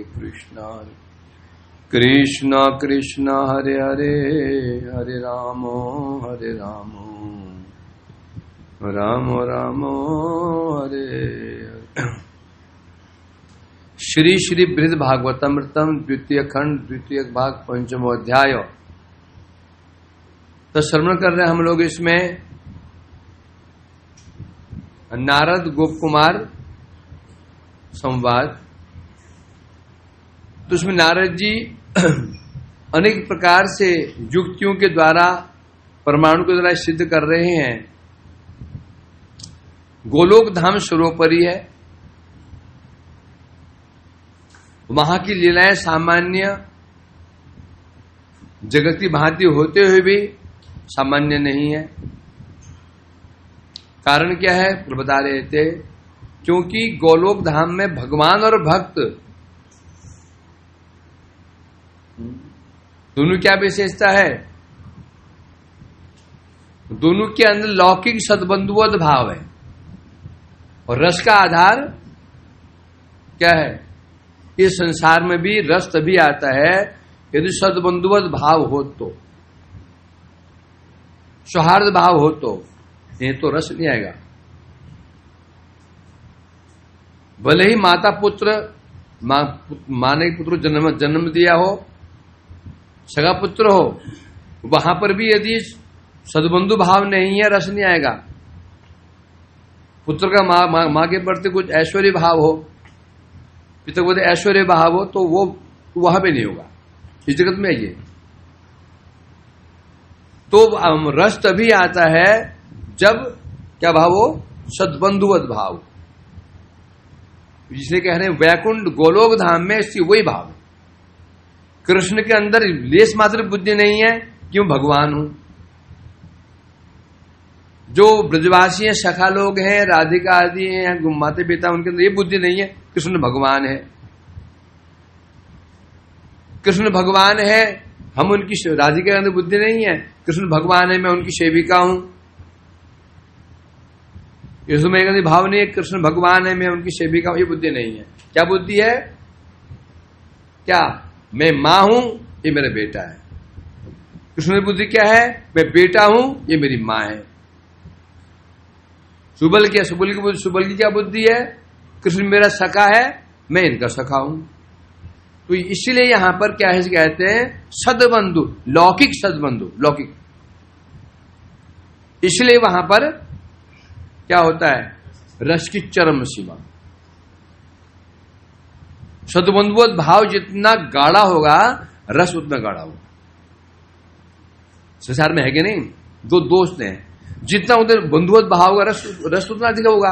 कृष्ण कृष्ण कृष्ण हरे हरे हरे राम राम राम हरे हरे। श्री श्री बृहद भागवतमृतम द्वितीय खंड द्वितीय भाग पंचमो अध्याय। तो श्रवण कर रहे हैं हम लोग इसमें नारद गोप कुमार संवाद। तो उसमें नारद जी अनेक प्रकार से युक्तियों के द्वारा परमाणु के द्वारा सिद्ध कर रहे हैं गोलोक धाम सर्वोपरि है। वहां की लीलाएं सामान्य जगती भांति होते हुए भी सामान्य नहीं है। कारण क्या है बता रहे थे, क्योंकि गोलोक धाम में भगवान और भक्त दोनों क्या विशेषता है, दोनों के अंदर लौकिक सद्बंधुवत भाव है और रस का आधार क्या है। इस संसार में भी रस तभी आता है यदि सद्बंधुवत भाव हो, तो सौहार्द भाव हो, तो नहीं तो रस नहीं आएगा। भले ही माता पुत्र माँ ने पुत्र जन्म दिया हो, सगा पुत्र हो, वहां पर भी यदि सद्बंधु भाव नहीं है रस नहीं आएगा। पुत्र का माँ के प्रति कुछ ऐश्वर्य भाव हो, पिता को ऐश्वर्य भाव हो, तो वो वहां पे नहीं होगा इस जगत में ये। तो रस तभी आता है जब क्या भाव हो, सद्बंधुवत भाव। जिसे कह रहे हैं वैकुंठ गोलोक धाम में इसकी वही भाव है। कृष्ण के अंदर लेस मात्र बुद्धि नहीं है कि मैं भगवान हूं। जो ब्रजवासी हैं, सखा लोग हैं, राधिका आदि हैं, माता पिता, उनके अंदर ये बुद्धि नहीं है कृष्ण भगवान है। कृष्ण भगवान है, हम उनकी, राधिका के अंदर बुद्धि नहीं है कृष्ण भगवान है, मैं उनकी सेविका हूं। इसमें भाव नहीं है कृष्ण भगवान है, मैं उनकी सेविका हूं, ये बुद्धि नहीं है। क्या बुद्धि है, क्या मैं मां हूं, ये मेरा बेटा है। कृष्ण की बुद्धि क्या है, मैं बेटा हूं, ये मेरी मां है। सुबल की क्या बुद्धि है, कृष्ण मेरा सखा है, मैं इनका सखा हूं। तो इसलिए यहां पर क्या है, कहते हैं सद्बंधु, लौकिक सद्बंधु, लौकिक। इसलिए वहां पर क्या होता है, रस की चरम सीमा। सद्बंधुवत भाव जितना गाढ़ा होगा रस उतना गाढ़ा होगा। संसार में है कि नहीं, दो दोस्त हैं, जितना उधर बंधुवत भाव होगा रस उतना अधिक होगा।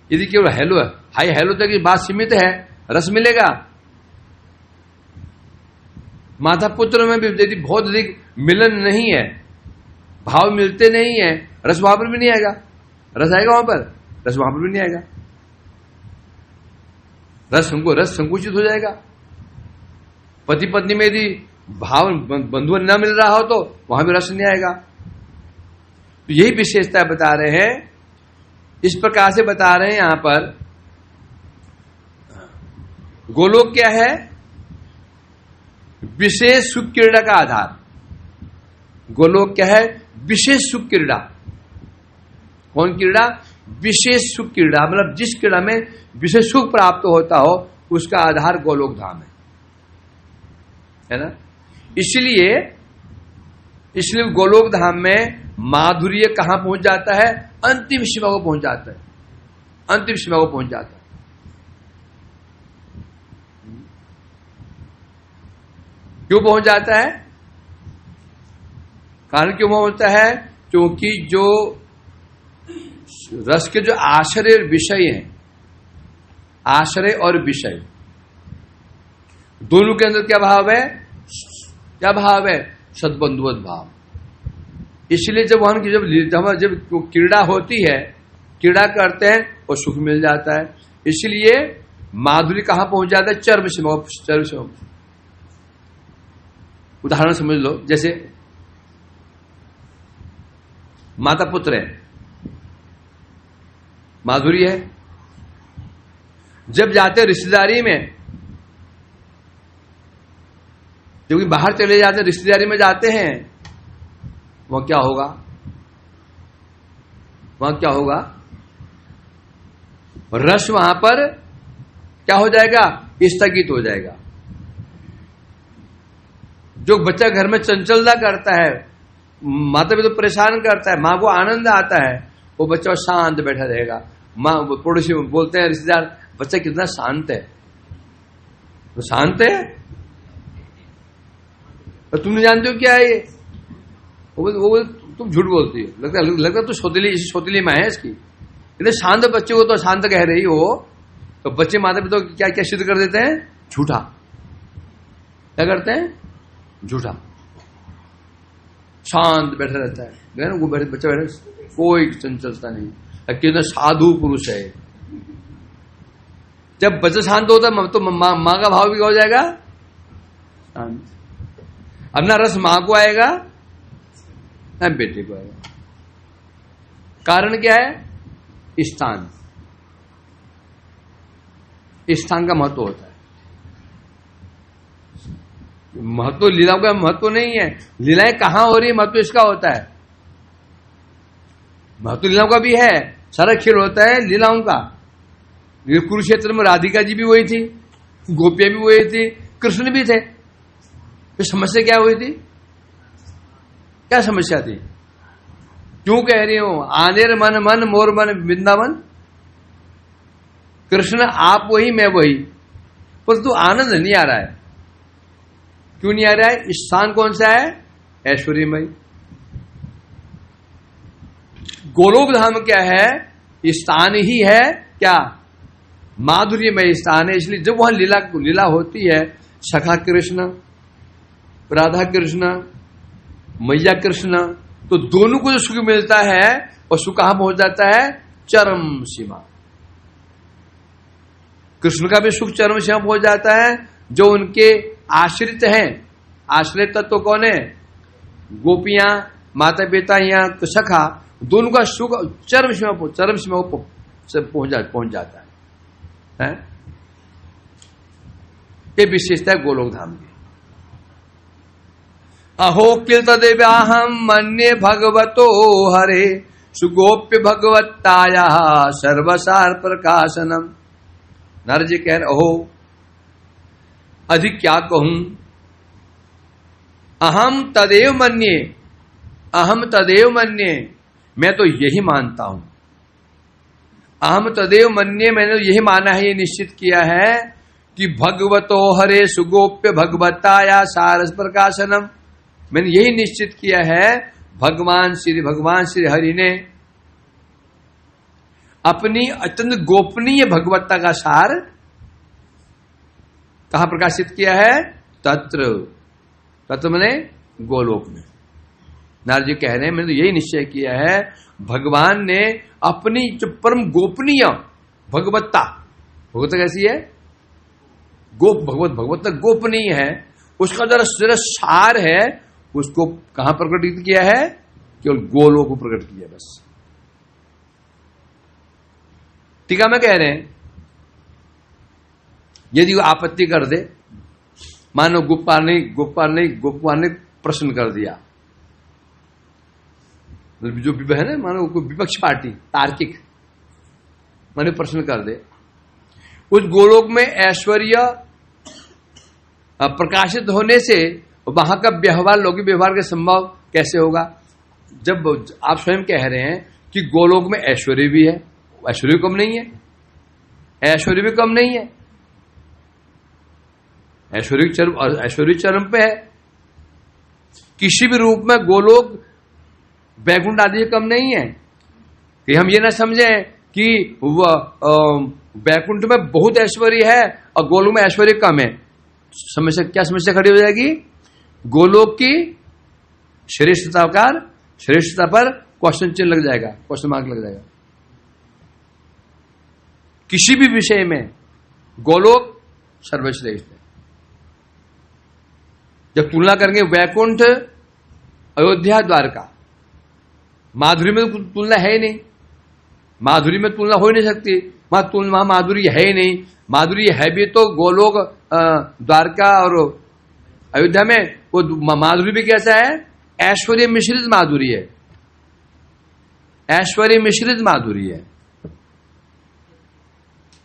यदि केवल हेलो हाई हेलो तक की बात सीमित है, रस मिलेगा। माता पुत्र में भी यदि बहुत अधिक मिलन नहीं है, भाव मिलते नहीं है, रस वहां पर भी नहीं आएगा। रस आएगा वहां पर, रस वहां पर भी नहीं आएगा। रस संकुचित हो जाएगा। पति पत्नी में यदि भाव बंधुआ न मिल रहा हो तो वहां भी रस नहीं आएगा। तो यही विशेषता बता रहे हैं, इस प्रकार से बता रहे हैं यहां पर। गोलोक क्या है, विशेष सुख क्रीड़ा का आधार। गोलोक क्या है, विशेष सुख क्रीड़ा। कौन क्रीड़ा, विशेष सुख क्रीड़ा, मतलब जिस क्रीड़ा में विशेष सुख प्राप्त होता हो उसका आधार गोलोक धाम है ना। इसलिए गोलोक धाम में माधुर्य कहां पहुंच जाता है, अंतिम सीमा को पहुंच जाता है, अंतिम सीमा को पहुंच जाता है। क्यों पहुंच जाता है, कारण क्यों पहुंचता है, क्योंकि जो रस के जो आश्रय और विषय हैं, आश्रय और विषय दोनों के अंदर क्या भाव है, क्या भाव है, सद्बंधुवत भाव। इसलिए जब जब क्रीड़ा होती है, क्रीड़ा करते हैं और सुख मिल जाता है। इसलिए माधुर्य कहां पहुंच जाता है, चरम सीमा। उदाहरण समझ लो, जैसे माता पुत्र है, माधुर्य है। जब जाते हैं रिश्तेदारी में जो कि बाहर चले जाते हैं, रिश्तेदारी में जाते हैं, वह क्या होगा? वहां क्या होगा? रस वहां पर क्या हो जाएगा? स्थगित हो जाएगा। जो बच्चा घर में चंचलता करता है, माता पिता तो परेशान करता है, मां को आनंद आता है, वो बच्चा शांत बैठा रहेगा। मां पड़ोसी बोलते हैं रिश्तेदार, बच्चा कितना शांत है। तो शांत है, तो तुम नहीं जानते हो क्या है ये? वो तुम झूठ बोलती हो, लगता तो सोतीली माँ है इसकी। इतने शांत बच्चे को तो शांत कह रही हो, तो बच्चे माता पिता तो क्या क्या सिद्ध कर देते हैं? झूठा। क्या करते हैं? झूठा। शांत बैठा रहता है, वो बच्चा बैठा, कोई चंचलता नहीं, कितना साधु पुरुष है। जब बच्चा शांत होता है तो मां का भाव भी क्या हो जाएगा? शांत। अब ना रस मां को आएगा ना बेटे को आएगा। कारण क्या है? स्थान। स्थान का महत्व होता है। महत्व लीलाओं का महत्व नहीं है। लीलाएं कहां हो रही है, महत्व इसका होता है। महत्व लीलाओं का भी है, सारा खेल होता है लीलाओं का। कुरुक्षेत्र में राधिका जी भी वही थी, गोपियां भी वही थी, कृष्ण भी थे। तो समस्या क्या हुई थी? क्या समस्या थी? क्यों कह रही हूं? आनेर मन मन मोर मन वृंदावन। कृष्ण आप वही मैं वही, परंतु आनंद नहीं आ रहा है। क्यों नहीं आ रहा है? स्थान कौन सा है? ऐश्वर्यमय। गोलोक धाम क्या है? स्थान ही है क्या? माधुर्यमय स्थान है। इसलिए जब वहां लीला होती है, सखा कृष्ण, राधा कृष्ण, मैया कृष्ण, तो दोनों को जो सुख मिलता है और सुख कहां पहुंच जाता है? चरम सीमा। कृष्ण का भी सुख चरम सीमा पहुंच जाता है। जो उनके आश्रित हैं, आश्रित तत्व कौन है? गोपियां, माता पिता या सखा, दोनों का सुख चरम सीमा पहुंच जाता है। ये विशेषता है गोलोक धाम की। अहो किल तदेव्याहम मन्ये भगवतो हरे सुगोप्य भगवत्ताया सर्वसार प्रकाशनम। नारद जी कह रहे, अहो अधिक क्या कहूं, अहम तदेव मन्ये, अहम तदेव मन्ये, मैं तो यही मानता हूं। अहम तदेव मन्ये, मैंने यही माना है, ये निश्चित किया है कि भगवतो हरे सुगोप्य भगवताया सारस प्रकाशनम। मैंने यही निश्चित किया है, भगवान श्री हरि ने अपनी अत्यंत गोपनीय भगवत्ता का सार कहां प्रकाशित किया है? तत्र। तत्र मैंने गोलोक में। नारद जी कह रहे हैं, मैंने तो यही निश्चय किया है, भगवान ने अपनी जो परम गोपनीय भगवत्ता, भगवत्ता कैसी है? भगवत्ता गोपनीय है, उसका जरा सार है, उसको कहां प्रकटित किया है? केवल गोलोक को प्रकट किया बस। टीका में कह रहे हैं, यदि वो आपत्ति कर दे, मानो गोपाल ने प्रश्न कर दिया, जो है ना, मानो विपक्ष पार्टी तार्किक माने प्रश्न कर दे, उस गोलोक में ऐश्वर्य प्रकाशित होने से वहां का व्यवहार, लौकिक व्यवहार का संभव कैसे होगा? जब आप स्वयं कह रहे हैं कि गोलोक में ऐश्वर्य भी है, ऐश्वर्य कम नहीं है, ऐश्वर्य भी कम नहीं है, ऐश्वर्य चरम पे है। किसी भी रूप में गोलोक वैकुंठ आदि कम नहीं है। कि हम ये ना समझें कि वैकुंठ में बहुत ऐश्वर्य है और गोलोक में ऐश्वर्य कम है। समस्या क्या? समस्या खड़ी हो जाएगी, गोलोक की श्रेष्ठता पर क्वेश्चन चिन्ह लग जाएगा, क्वेश्चन मार्क लग जाएगा। किसी भी विषय में गोलोक सर्वश्रेष्ठ है। जब तुलना करेंगे वैकुंठ, अयोध्या, द्वारका, माधुरी में तो तुलना है ही नहीं, माधुरी में तुलना हो ही नहीं सकती, वहां माधुरी है ही नहीं। माधुरी है भी तो गोलोक, द्वारका और अयोध्या में वो माधुरी भी कैसा है? ऐश्वर्य मिश्रित माधुरी है, ऐश्वर्य मिश्रित माधुरी है।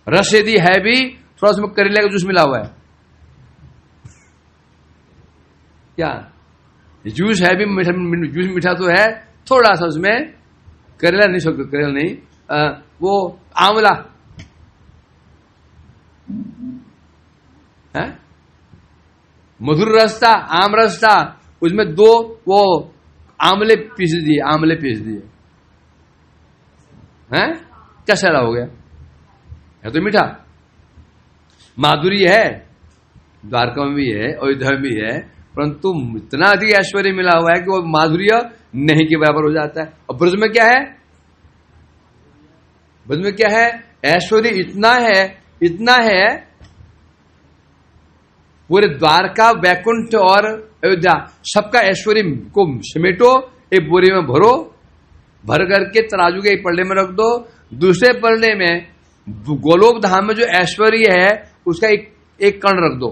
रस यदि है भी थोड़ा सा करेले का जूस मिला हुआ है, क्या जूस है भी मीठा, जूस मीठा तो है, थोड़ा सा उसमें करेला नहीं, करेला नहीं, वो आंवला है, मधुर रस था, आम रस था, उसमें 2 वो आंवले पीस दिए, आंवले पीस दिए हैं, क्या सारा हो गया? है तो मीठा। माधुरी है, द्वारका में भी है, अयोध्या में भी है, परंतु इतना अधिक ऐश्वर्य मिला हुआ है कि वो माधुर्य नहीं के बराबर हो जाता है। और ब्रज में क्या है? ब्रज में क्या है? ऐश्वर्य इतना है, पूरे द्वारका, वैकुंठ और अयोध्या सबका ऐश्वर्य को समेटो, एक बोरी में भरो, भर करके तराजू के एक पल्ले में रख दो, दूसरे पल्ले में गोलोक धाम में जो ऐश्वर्य है उसका एक कण रख दो,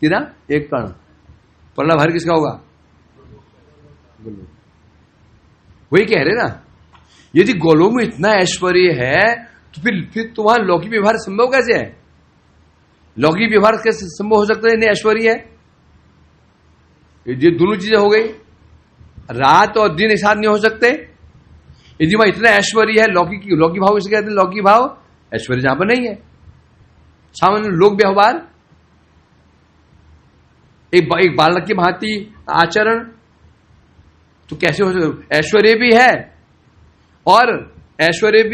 कि ना, एक कण, पल्ला भर किसका होगा? वही कह रहे ना, यदि गोलोक में इतना ऐश्वर्य है तो फिर तुम्हारा लौकिक व्यवहार संभव कैसे है? लौकिक व्यवहार कैसे संभव हो सकता है? इतने ऐश्वर्य है, ये दोनों चीजें हो गई, रात और दिन एक साथ नहीं हो सकते। यदि वहां इतना ऐश्वर्य है, लौकिक भाव इसे कहते हैं, लौकिक भाव ऐश्वर्य जहां पर नहीं है, सामान्य लोक व्यवहार, एक बालक की भांति आचरण, तो कैसे हो सकता? ऐश्वर्य भी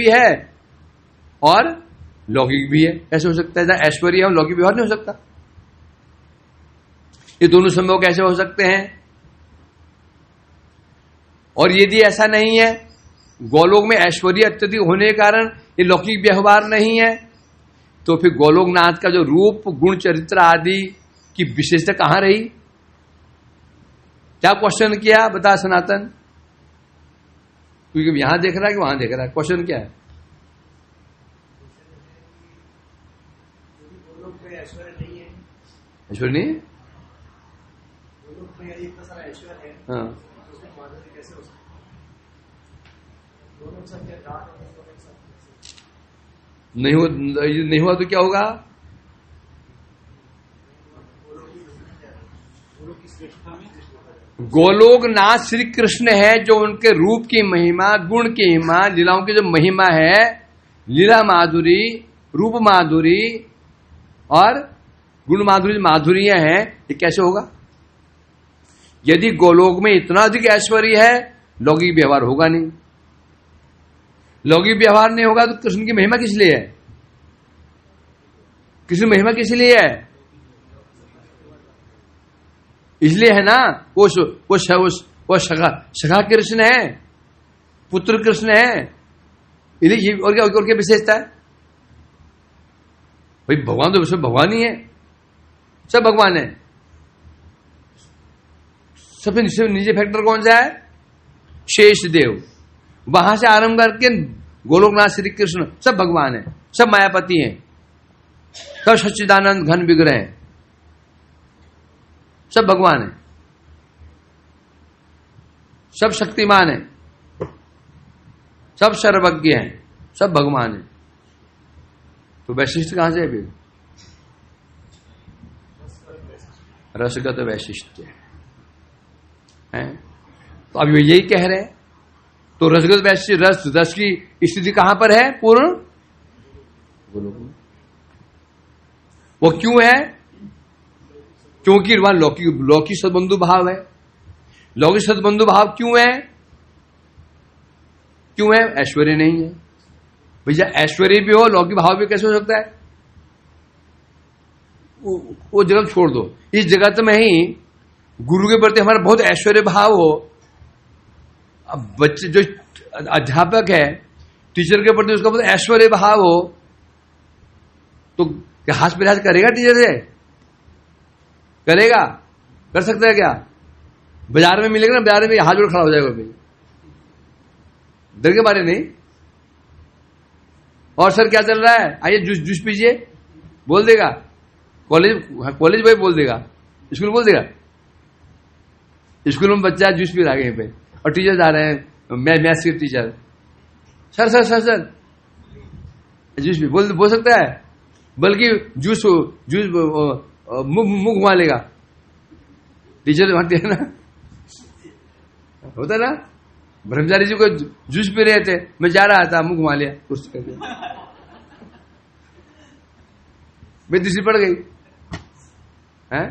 है और लौकिक भी है, ऐसे हो सकता है? जहां ऐश्वर्य और लौकिक व्यवहार नहीं हो सकता। ये दोनों संभव कैसे हो सकते हैं? और यदि ऐसा नहीं है, गोलोक में ऐश्वर्य अत्यधिक होने के कारण ये लौकिक व्यवहार नहीं है, तो फिर गोलोकनाथ का जो रूप, गुण, चरित्र आदि की विशेषता कहां रही? क्या क्वेश्चन किया? बता सनातन, क्योंकि यहां देख रहा है कि वहां देख रहा है, क्वेश्चन क्या है? ऐश्वर्य नहीं, हाँ, नहीं हुआ तो क्या होगा? गोलोकनाथ श्री कृष्ण है, जो उनके रूप की महिमा, गुण की महिमा, लीलाओं की जो महिमा है, लीला माधुरी, रूप माधुरी और गुण माधुरी माधुर्य है, ये कैसे होगा? यदि गोलोक में इतना अधिक ऐश्वर्य है, लौकिक व्यवहार होगा नहीं। लौकिक व्यवहार नहीं होगा तो कृष्ण की महिमा किस लिए है? कृष्ण महिमा किस लिए है? इसलिए है ना, वो सखा कृष्ण है, पुत्र कृष्ण है, इसलिए और क्या विशेषता है? भाई भगवान तो सब भगवान ही है, सब भगवान है। सबसे नीचे फैक्टर कौन सा है? शेष देव, वहां से आरंभ करके गोलोकनाथ श्री कृष्ण सब भगवान है, सब मायापति हैं, सब सच्चिदानंद घन विग्रह हैं, सब भगवान है, सब शक्तिमान है, सब सर्वज्ञ हैं, सब भगवान है। तो वैशिष्ट कहां से है फिर? रसगत वैशिष्ट है। तो अब यही कह रहे हैं, तो रसगत वैशिष्ट, रस की स्थिति कहां पर है? पूर्ण गोलोक में। वो क्यों है? क्योंकि वहां लौकिक सद्बंधु भाव है। लौकिक सद्बंधु भाव क्यों है? क्यों है? ऐश्वर्य नहीं है। भैया ऐश्वर्य भी हो, लौकिक भाव भी कैसे हो सकता है? वो जगत छोड़ दो, इस जगत में ही गुरु के प्रति हमारा बहुत ऐश्वर्य भाव हो, अब बच्चे जो अध्यापक है, टीचर के प्रति उसका बहुत ऐश्वर्य भाव हो, तो क्या हाथ प्रयास करेगा? टीचर से करेगा? कर सकता है क्या? बाजार में मिलेगा ना, बाजार में हाथ जोड़ खड़ा हो जाएगा भाई, डर के बारे नहीं। और सर क्या चल रहा है, आइए जूस पीजिए, बोल देगा। कॉलेज बॉय बोल देगा, स्कूल बोल देगा? स्कूल में बच्चा जूस पी रहा है कहीं पे और टीचर जा रहे हैं, मैथ्स के teacher, sir sir sir sir juice P, बोल सकता है? बल्कि जूस मुंह घुमा लेगा। टीचर भागते है ना, होता ना। ब्रह्मचारी जी को जूस पी रहे थे, मैं जा रहा था, मुंह घुमा लिया कुछ करके, मैं दूसरी पड़ गई है,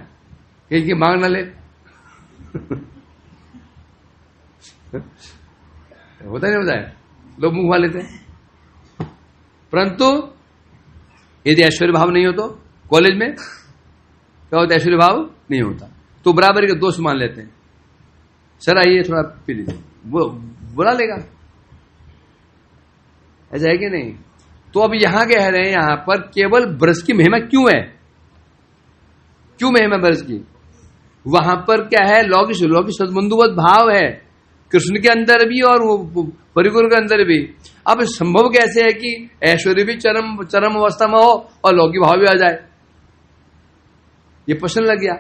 कि मांग ना ले। होता नहीं होता है, लोग मुंह घुमा लेते हैं। परंतु यदि ऐश्वर्य भाव नहीं हो तो कॉलेज में क्या होता है? ऐश्वर्य भाव नहीं होता तो बराबर के दोस्त मान लेते हैं, सर आइए थोड़ा पी लीजिए, वो बुला लेगा। ऐसा है कि नहीं? तो अब यहां कह रहे हैं, यहां पर केवल ब्रज की महिमा क्यों है? क्यों महिमा ब्रज की? वहां पर क्या है? लौकिक सद्बंधुवत भाव है कृष्ण के अंदर भी और वो परिकुल के अंदर भी। अब संभव कैसे है कि ऐश्वर्य भी चरम अवस्था में हो और लौकिक भाव भी आ जाए? ये प्रश्न लग गया।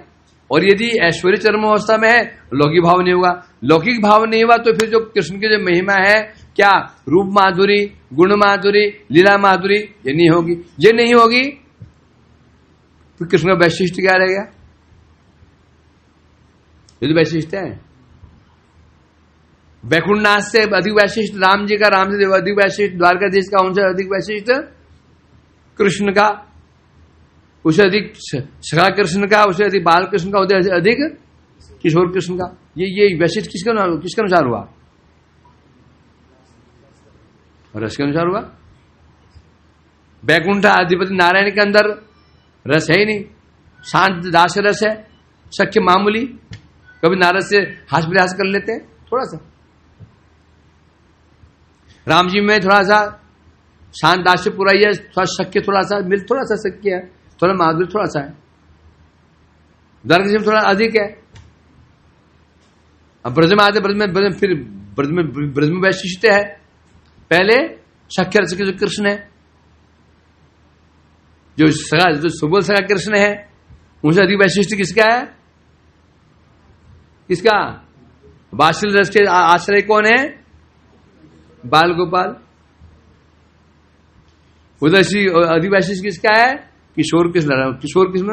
और यदि ऐश्वर्य चरम अवस्था में है, लौकिक भाव नहीं होगा, लौकिक भाव नहीं हुआ तो फिर जो कृष्ण की जो महिमा है, क्या रूप माधुरी, गुण माधुरी, लीला माधुरी, ये नहीं होगी। ये नहीं होगी तो कृष्ण का वैशिष्ट क्या रहेगा? ये तो वैशिष्ट है। वैकुंठनाथ से अधिक वैशिष्ट राम जी का, राम से अधिक वैशिष्ट द्वारकाधीश का, उनसे अधिक वैशिष्ट कृष्ण का, उसे अधिक सखा कृष्ण का, उसे अधिक बाल कृष्ण का, उसे अधिक किशोर कृष्ण का। ये वैशिष्ट किसके अनुसार हुआ? रस के अनुसार हुआ। वैकुंठ अधिपति नारायण के अंदर रस है ही नहीं, शांत दास रस है, सख्य मामूली, कभी नारद से हास प्रयास कर लेते हैं थोड़ा सा। राम जी में थोड़ा सा शांत दास से पूरा ही है, थोड़ा सख्य, थोड़ा सा सख्य है, थोड़ा माधुर्य थोड़ा सा है। द्वारका में थोड़ा अधिक है। अब ब्रज में आते, ब्रज में वैशिष्ट है। पहले सख्य रस के जो कृष्ण है, जो सुबोल सखा कृष्ण है, उनसे अधिक वैशिष्ट किसका है? किसका? वात्सल्य रस के आश्रय कौन है? बाल गोपाल। उधर अधिक वैशिष्ट किसका है? किशोर कृष्ण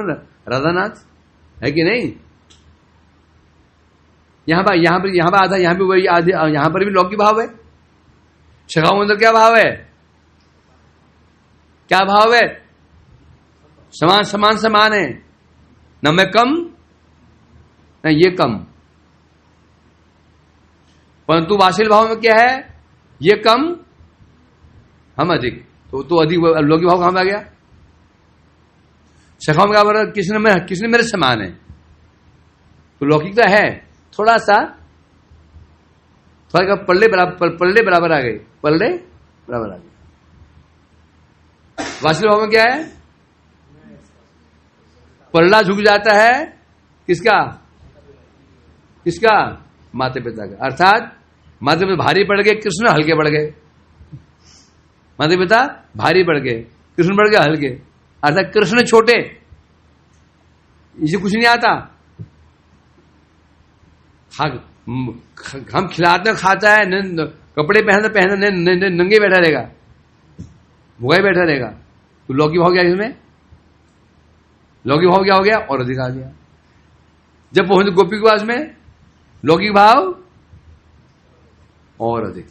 राधानाथ, है कि नहीं? यहां पर आधा, यहां पे वही आधे, यहां पर भी लौकिक भाव है। सखाओं अंदर क्या भाव है? क्या भाव है? समान है, न मैं कम न ये कम। परंतु वात्सल्य भाव में क्या है? ये कम हम अधिक, तो अधिक लौकिक भाव कहां आ गया? सखाओं में क्या? किसने मेरे समान है, तो लौकिक तो है, थोड़ा सा पल्ले बराबर आ गए, पल्ले बराबर आ गए। वात्सल्य भाव में क्या है? पल्ला झुक जाता है किसका? माता पिता का। अर्थात माता पिता भारी पड़ गए, कृष्ण हल्के पड़ गए। माता पिता भारी पड़ गए, कृष्ण पड़ गए हल्के। अर्थात कृष्ण छोटे, इसे कुछ नहीं आता। हम खिलाते खाता है, कपड़े पहनते नंगे बैठा रहेगा, भुगाई बैठा रहेगा, तो लौकिक भाव क्या इसमें? लौकिक भाव क्या हो गया? और अधिक आ गया। जब पहुंचे गोपी के पास में, लौकिक भाव और अधिक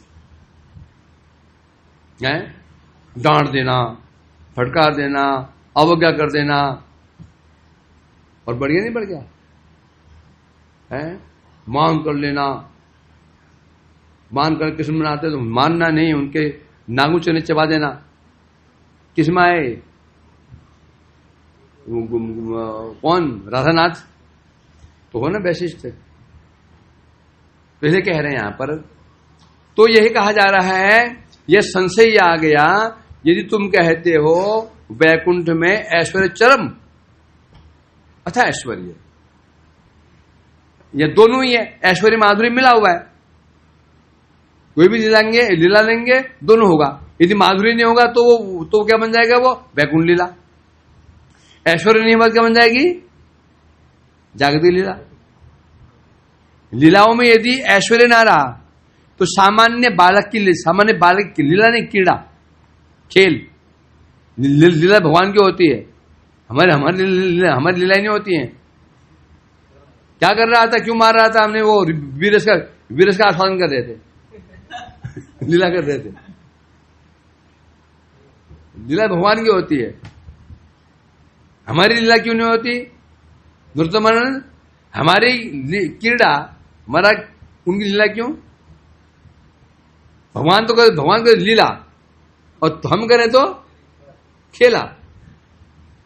है। डांट देना, फटकार देना, अवज्ञा कर देना, और बढ़ गया नहीं बढ़ गया है? मांग कर लेना, मान कर कृष्ण मनाते तो मानना नहीं, उनके नांगू चने चबा देना। किसमें आए? कौन? राधानाथ तो हो ना वैशिष्ट। तो इसे कह रहे हैं यहां पर, तो यही कहा जा रहा है, यह संशय आ गया यदि तुम कहते हो वैकुंठ में ऐश्वर्य चरम अथा ऐश्वर्य, यह दोनों ही है, ऐश्वर्य माधुरी मिला हुआ है। कोई भी लीला लेंगे दोनों होगा। यदि माधुरी नहीं होगा तो क्या बन जाएगा? वो वैकुंठ लीला। ऐश्वर्य नहीं होगा क्या बन जाएगी? जागतिक लीला। लीलाओं में यदि ऐश्वर्य ना रहा तो सामान्य बालक की लीला नहीं, क्रीड़ा, खेल। लीला भगवान की होती है, हमारी लीला नहीं होती है। क्या कर रहा था, क्यों मार रहा था, हमने वो वीरस का आस्वादन कर रहे थे, लीला कर रहे थे। लीला भगवान की होती है, हमारी लीला क्यों नहीं होती? नृत्यमन हमारी क्रीड़ा, हमारा उनकी लीला क्यों? भगवान को लीला और तो हम करें तो खेला।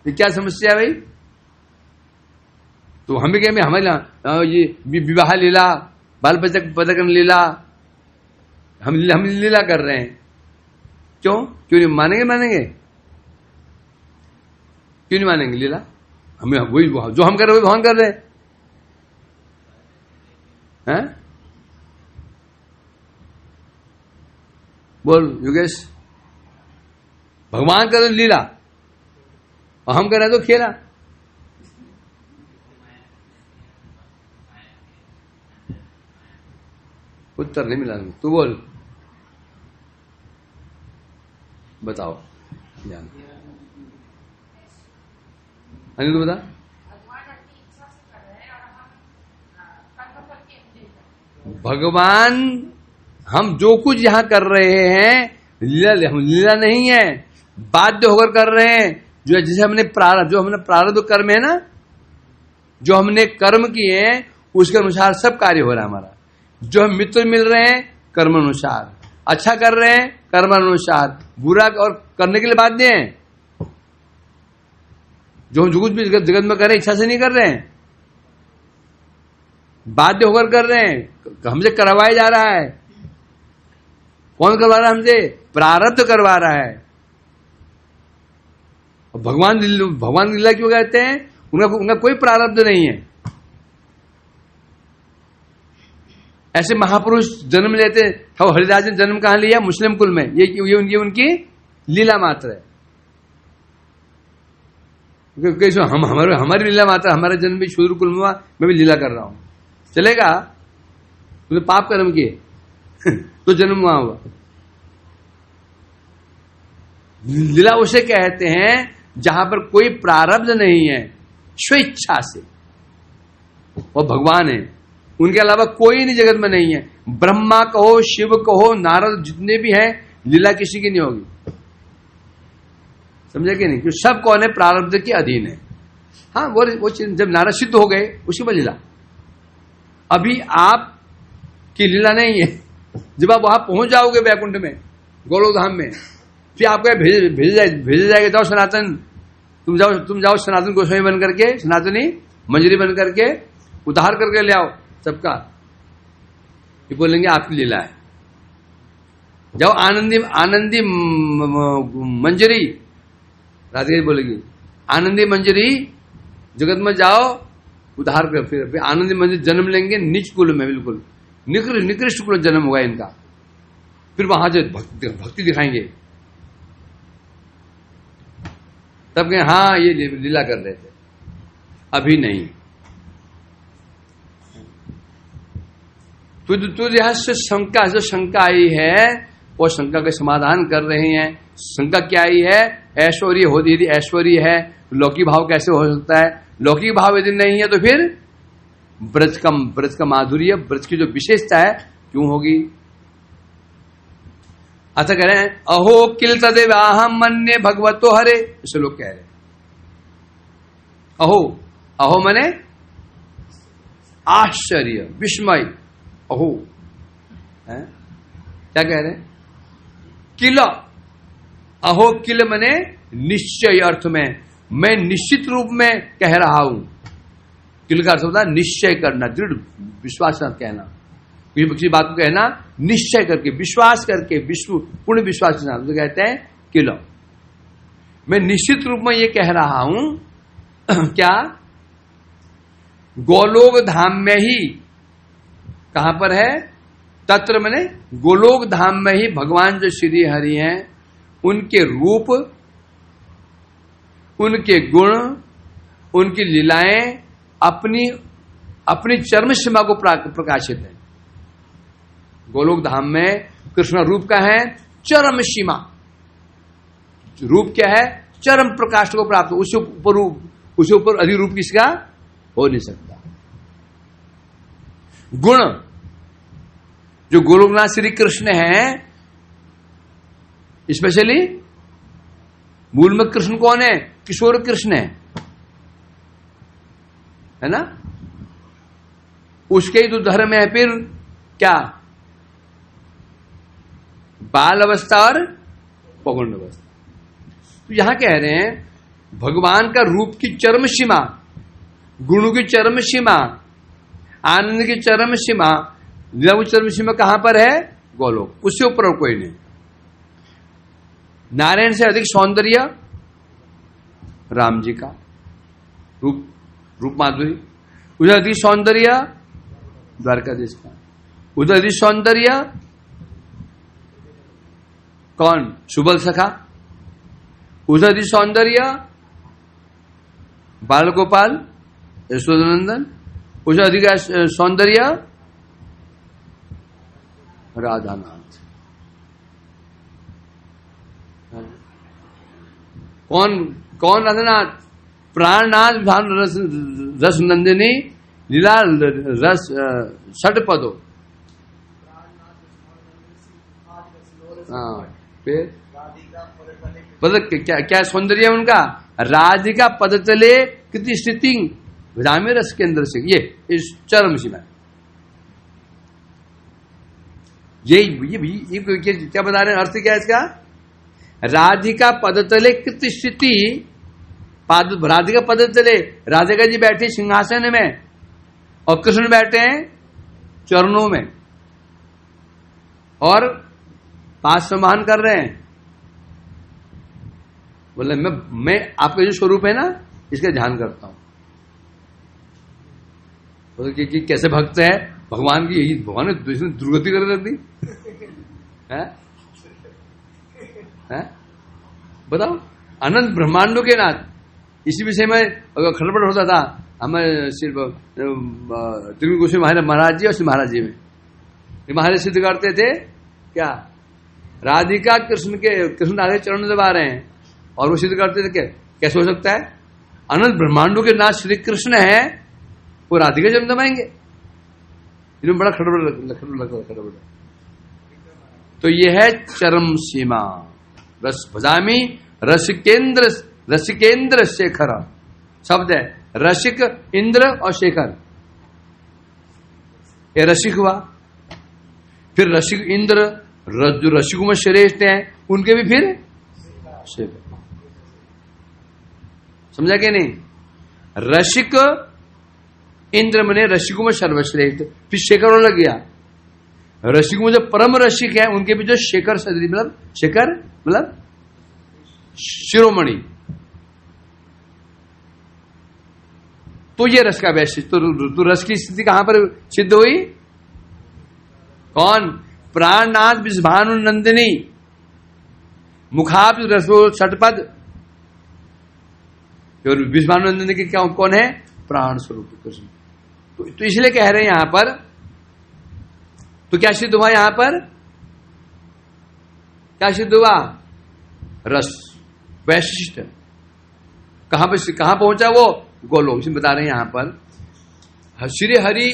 ये क्या समस्या है भाई? तो हम भी कहें हमारे ये विवाह लीला, बाल बच्चन लीला, हम लीला कर रहे हैं, क्यों नहीं मानेंगे? क्यों नहीं मानेंगे लीला? हमें वही जो हम कर रहे हैं वही भगवान कर रहे हैं। बोल योगेश, भगवान कर लीला और हम कर रहे हैं तो खेला। उत्तर नहीं मिला, तू बोल, बताओ ज्ञान। अनिल तू बता। भगवान हम जो कुछ यहां कर रहे हैं लीला नहीं है, बाध्य होकर कर रहे हैं। जैसे हमने प्रारब्ध कर्म है ना, जो हमने कर्म किए हैं उसके अनुसार सब कार्य हो रहा है हमारा। जो हम मित्र मिल रहे हैं कर्म अनुसार, अच्छा कर रहे हैं कर्म अनुसार, बुरा और करने के लिए बाध्य हैं। जो हम कुछ भी जगत में कर रहे हैं इच्छा से नहीं कर रहे हैं, बाध्य होकर कर रहे हैं, हमसे करवाया जा रहा है। कौन करवा रहा है हमसे? प्रारब्ध करवा रहा है। और भगवान लीला क्यों कहते हैं? उनका कोई प्रारब्ध नहीं है। ऐसे महापुरुष जन्म लेते, हरिदास ने जन्म कहां लिया? मुस्लिम कुल में। ये उनकी लीला मात्र है। हमारी लीला मात्र, हमारा जन्म भी शूद्र कुल में हुआ, मैं भी लीला कर रहा हूं, चलेगा? तूने पाप कर्म किए तो जन्म हुआ हुआ। लीला उसे कहते हैं जहां पर कोई प्रारब्ध नहीं है, स्वेच्छा से। वो भगवान है, उनके अलावा कोई नहीं जगत में नहीं है। ब्रह्मा कहो, शिव कहो, नारद, जितने भी हैं, लीला किसी की नहीं होगी। समझे कि नहीं? क्योंकि सब कौन है? प्रारब्ध के अधीन है। हाँ, वो जब नारद सिद्ध हो गए उसी पर लीला। अभी आप की लीला नहीं है। जब आप वहां पहुंच जाओगे वैकुंठ में, गोलोक धाम में, फिर आपको भेजे जाएगा, जाओ सनातन, तुम जाओ सनातन गोस्वामी बन करके, सनातनी मंजरी बन करके उद्धार करके ले आओ सबका। ये बोलेंगे आपकी लीला है। जाओ आनंदी मंजरी, राधिका बोलेगी आनंदी मंजरी जगत में जाओ उद्धार कर। फिर आनंदी मंजरी जन्म लेंगे नीच कुल में, बिल्कुल निकृष्ट कुल जन्म होगा इनका। फिर वहां से भक्ति दिखाएंगे, तब कहें हाँ ये लीला कर रहे थे, अभी नहीं। तो यहां से शंका, जो शंका आई है वो शंका का समाधान कर रहे हैं। शंका क्या आई है? ऐश्वर्य हो, यदि ऐश्वर्य है लौकिक भाव कैसे हो सकता है? लौकिक भाव यदि नहीं है तो फिर ब्रज का माधुर्य, ब्रज की जो विशेषता है क्यों होगी? अच्छा कह रहे हैं अहो किल तदेवाहम मन्ये भगवतो हरे, इसे लोग कह रहे हैं। अहो मने आश्चर्य, विस्मय। अहो है? क्या कह रहे हैं? किल, अहो किल मने निश्चय अर्थ में, मैं निश्चित रूप में कह रहा हूं। किल का अर्थ होता है निश्चय करना, दृढ़ विश्वास कहना, किसी बात को कहना निश्चय करके, विश्वास करके, पूर्ण विश्वास के साथ, तो कहते हैं किल। मैं निश्चित रूप में ये कह रहा हूं क्या? गोलोक धाम में ही, कहां पर है? तत्र मैंने गोलोक धाम में ही भगवान जो श्री हरि हैं, उनके रूप, उनके गुण, उनकी लीलाएं अपनी अपनी चरम सीमा को प्रकाशित है। गोलोक धाम में कृष्ण रूप का है चरम सीमा। रूप क्या है? चरम प्रकाश को प्राप्त। उससे ऊपर अधिक रूप किसका हो नहीं सकता। गुण जो गोलोकनाथ श्री कृष्ण है, स्पेशली मूल में कृष्ण कौन है? किशोर कृष्ण है ना। उसके ही तो धर्म है फिर क्या? बाल अवस्था और पौगंड अवस्था। तो यहां कह रहे हैं भगवान का रूप की चरम सीमा, गुणों की चरम सीमा, आनंद की चरम सीमा, लीला की चरम सीमा कहां पर है? गोलोक। उससे ऊपर और कोई नहीं। नारायण से अधिक सौंदर्य राम जी का रूप माधुरी, उधर अधिक सौंदर्य द्वारकाधीश का, उधर अधिक सौंदर्य कौन? सुबल सखा, उधर अधिक सौंदर्य बाल गोपाल यशोदानंदन, उधर अधिक सौंदर्य राधानाथ। कौन राधानाथ? प्राणनाथ भान रस नंदिनी लीला रस छठ पदो। हाँ, फिर पद क्या सौंदर्य है उनका? राधिका पद तले कितनी स्थिति भजामे रस के अंदर से, ये इस चरम सीमा। ये क्या बता रहे हैं? अर्थ क्या है इसका? राधिका पदतले कित स्थिति, राधिका पदतले, राधिका जी बैठे सिंहासन में और कृष्ण बैठे हैं चरणों में और पास सम्मान कर रहे हैं। बोले मैं आपका जो स्वरूप है ना, इसका ध्यान करता हूं। बोले कि कैसे भक्त है भगवान की, यही भगवान ने दुर्गति कर दी है? बताओ। अनंत ब्रह्मांडों के नाथ। इसी विषय में अगर खड़बड़ होता था हमें सिर्फ त्रिगुण गोस्वामी महाराज जी और श्री महाराज जी में, महाराज सिद्ध करते थे क्या? राधिका कृष्ण राधे चरण दबा रहे हैं और वो सिद्ध करते थे क्या? कैसे हो सकता है? अनंत ब्रह्मांडों के नाथ श्री कृष्ण है, वो राधिका चरण दबाएंगे? इन्होंने बड़ा खड़बड़। तो ये है चरम सीमा। रस भजामी रसिकेंद्र शेखर शब्द है। रसिक इंद्र और शेखर, ये रसिक हुआ। फिर रसिक इंद्र जो रसिकों में श्रेष्ठ हैं, उनके भी फिर शेखर। समझा क्या नहीं? रसिक इंद्र मने रसिकों में सर्वश्रेष्ठ, फिर शेखर लग गया। रसिकों में जो परम रसिक है, उनके भी जो शेखर सदृश, मतलब शेखर मतलब शिरोमणि। तो ये रस का वैशिष्ट। तो रस की स्थिति कहां पर सिद्ध हुई? कौन? प्राणनाथ विषभानु नंदिनी मुखाप रसो छठपद। विषभानु नंदिनी के क्या कौन है? प्राण स्वरूप कृष्ण। तो इसलिए कह रहे हैं यहां पर, तो क्या सिद्ध हुआ यहां पर? क्या सिद्ध हुआ? रस वैशिष्ट। कहां पहुंचा वो? गोलोक। इसमें बता रहे हैं यहां पर श्री हरि,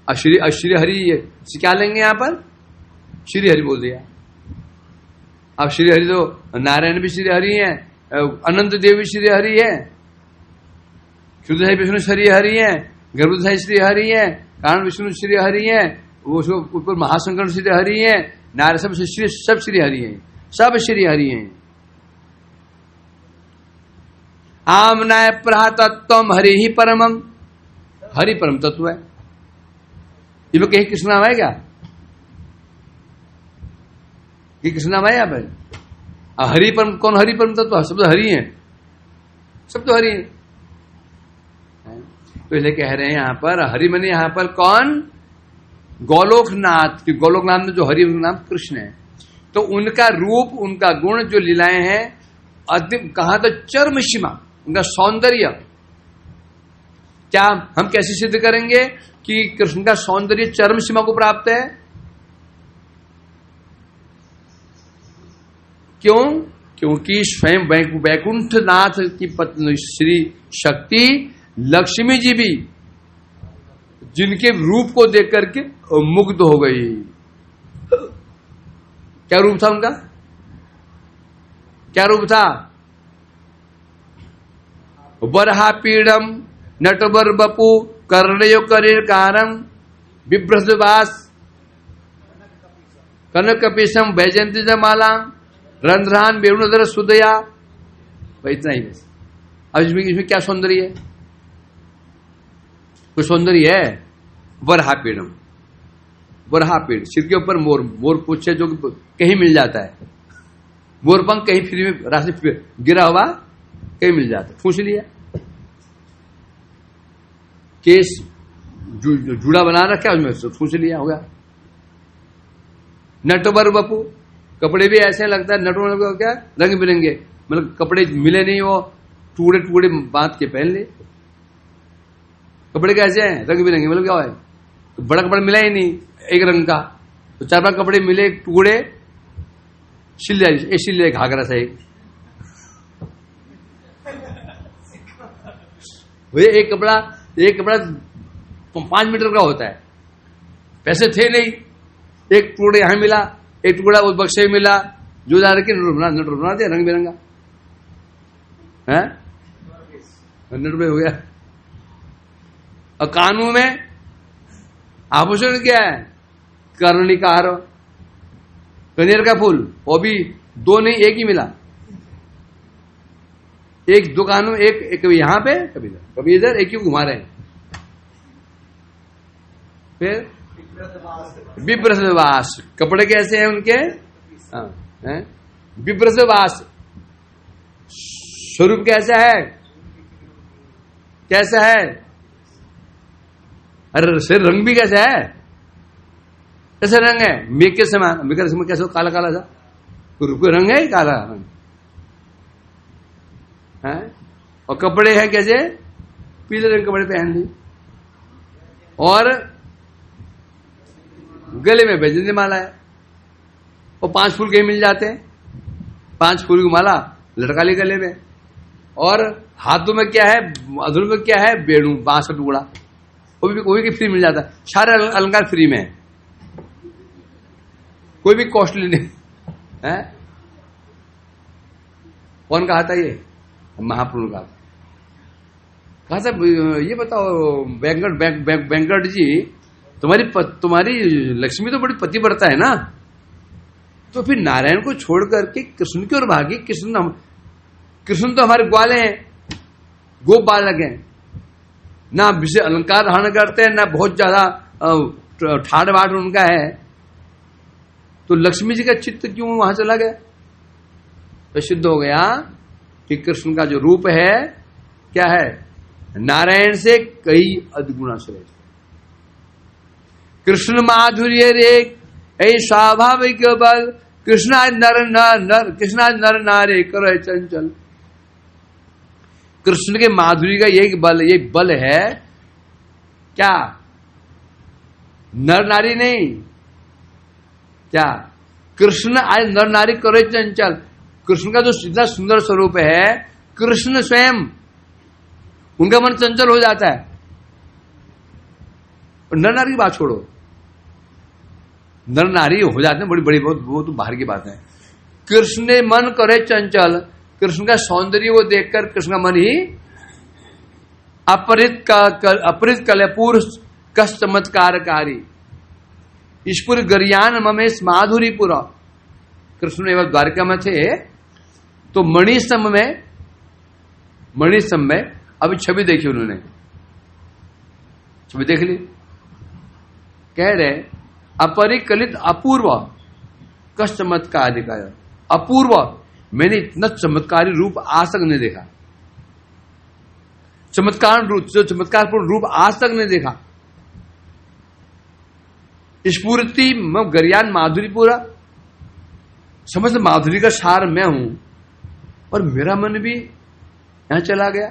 श्री हरि क्या लेंगे यहां पर? श्री हरि बोल दिया। अब श्री हरि तो नारायण भी श्री हरि है, अनंत देव भी श्री हरि है, शुद्ध विष्णु श्री हरि है, गर्भोदय श्री हरि है, कारण विष्णु श्री हरि है, वो ऊपर महाशंकर श्री हरि है, नारायण सब श्री हरि है, सब श्री हरि है। आमनाय प्रतत्व हरि ही परमम, हरि परम तत्व है। ये लोग कहीं कृष्ण नाम है क्या? ये कृष्ण नाम है यहाँ पर? हरि परम कौन? हरि परम तत्व सब तो हरि है, सब तो हरि है। तो इसलिए कह रहे हैं यहां पर हरि मने यहां पर कौन? गोलोकनाथ। गोलोकनाथ में जो हरि नाम कृष्ण है, तो उनका रूप, उनका गुण, जो लीलाएं हैं, कहा तो चरम सीमा, उनका सौंदर्य क्या हम कैसे सिद्ध करेंगे कि कृष्ण का सौंदर्य चरम सीमा को प्राप्त है? क्यों? क्योंकि स्वयं वैकुंठनाथ की पत्नी श्री शक्ति लक्ष्मी जी भी जिनके रूप को देख करके मुग्ध हो गई। क्या रूप था उनका? क्या रूप था? वरहा पीड़म नटवर बपु कर्णयो करीर कारम बिभ्रसवास कनक कपिशम वैजंती माला रंध्रान वेणुधर सुदया। इतना ही बस। अब इसमें क्या सौंदर्य है? कोई सौंदर्य है? वरहापीड़म, वरहापीड़, सिर के ऊपर मोर, मोर पूछ जो कहीं मिल जाता है, मोरपंख कहीं फ्री में रास्ते गिरा हुआ कहीं मिल जाता है, पूछ लिया। केस जुड़ा बना रखा है उसमें पूछ लिया, हो गया। नटवर बपू, कपड़े भी ऐसे लगता है नटवर बपू क्या रंग बिरंगे, मतलब कपड़े मिले नहीं, वो टुकड़े टुकड़े बांध के पहन ले। कपड़े कैसे हैं? रंग बिरंगे, मतलब क्या है? तो बड़ा कपड़ा मिला ही नहीं एक रंग का, तो चार पांच कपड़े मिले टुकड़े सिल लिया घाघरा से। एक कपड़ा 5 मीटर का होता है, पैसे थे नहीं, एक टुकड़ा यहां मिला, एक टुकड़ा उस बक्से में मिला, जो जा रखे नट बना दिया रंग बिरंगा है, नट में हो गया। और कानों में आभूषण क्या है? कर्णिकार, कनेर का फूल, वो भी 2 नहीं 1 ही मिला, एक दुकानों एक कभी यहां पे कभी इधर, एक ही घुमा रहे हैं। फिर विप्रसवास, कपड़े कैसे हैं उनके? विप्रसवास, स्वरूप कैसा है? कैसा है? अरे सिर रंग भी कैसा है? कैसे रंग है? मेघ के समान, मेघ के समान कैसे काला काला सा, कोई रंग है काला रंग है। और कपड़े हैं कैसे? पीले रंग कपड़े पहन ली, और गले में वैजयंती माला है, और 5 फूल कहीं मिल जाते हैं, 5 फूल की माला लटका ली गले में, और हाथों में क्या है? अधूर में क्या है? बेणु, बांस का टुकड़ा, वो भी फ्री मिल जाता है। सारे अलंकार फ्री में है, कोई भी कॉस्टली नहीं है। कौन कहा था ये? महाप्रभु का कहा था। ये बताओ वेंकट जी, तुम्हारी लक्ष्मी तो बड़ी पतिव्रता है ना, तो फिर नारायण को छोड़ करके कृष्ण की ओर भागी। कृष्ण तो हमारे ग्वाले हैं, गोप बालक हैं, ना विषय अलंकार धारण करते हैं, ना बहुत ज्यादा ठाड़ बाट उनका है, तो लक्ष्मी जी का चित्त क्यों वहां चला गया? तो सिद्ध हो गया कि कृष्ण का जो रूप है क्या है? नारायण से कई अद्गुणा श्रेष्ठ। कृष्ण माधुर्य रे ऐ स्वाभाविक बल, कृष्णा नर नारे करे चंचल। कृष्ण के माधुर्य का यही बल है क्या? नर नारी नहीं, क्या? कृष्ण आज नर नारी करे चंचल। कृष्ण का जो इतना सुंदर स्वरूप है, कृष्ण स्वयं उनका मन चंचल हो जाता है। और नर नारी की बात छोड़ो, नर नारी हो जाते हैं, बड़ी बड़ी बहुत वो तो बाहर की बात है। कृष्ण ने मन करे चंचल, कृष्ण का सौंदर्य वो देखकर कृष्ण का मन ही अपरित कलपूर कस चमत्कारकारी ईश्वर गरियान ममेश माधुरीपुरा। कृष्ण एवं द्वारका में थे, तो मणिस्तंभ में अभी छवि देखी उन्होंने, छवि देख ली, कह रहे अपरिकलित अपूर्व कस चमत्कार दिखाया। अपूर्व, मैंने इतना चमत्कारी रूप आज तक नहीं देखा, चमत्कारपूर्ण रूप आज तक नहीं देखा। स्फूर्ति गरियान माधुरी पूरा, समझ माधुरी का सार मैं हूं, और मेरा मन भी यहां चला गया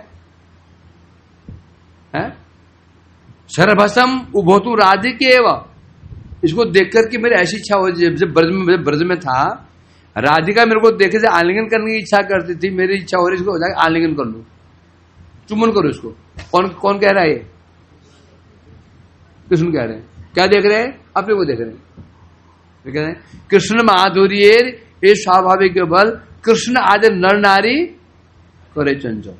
है। शरभसम उभोतु राधिके एवं, इसको देख करके मेरी ऐसी इच्छा हो, जब ब्रज में था, राधिका मेरे को देखे से आलिंगन करने की इच्छा करती थी, मेरी इच्छा हो रही इसको जाकर आलिंगन कर लूं, चुम्बन करो इसको। कौन कौन कह रहा है? ये कृष्ण कह रहे हैं। क्या देख रहे हैं? अपने को देख रहे हैं। कह रहे हैं कृष्ण माधुर्य ये स्वाभाविक बल, कृष्ण आदि नर नारी करे चंचल।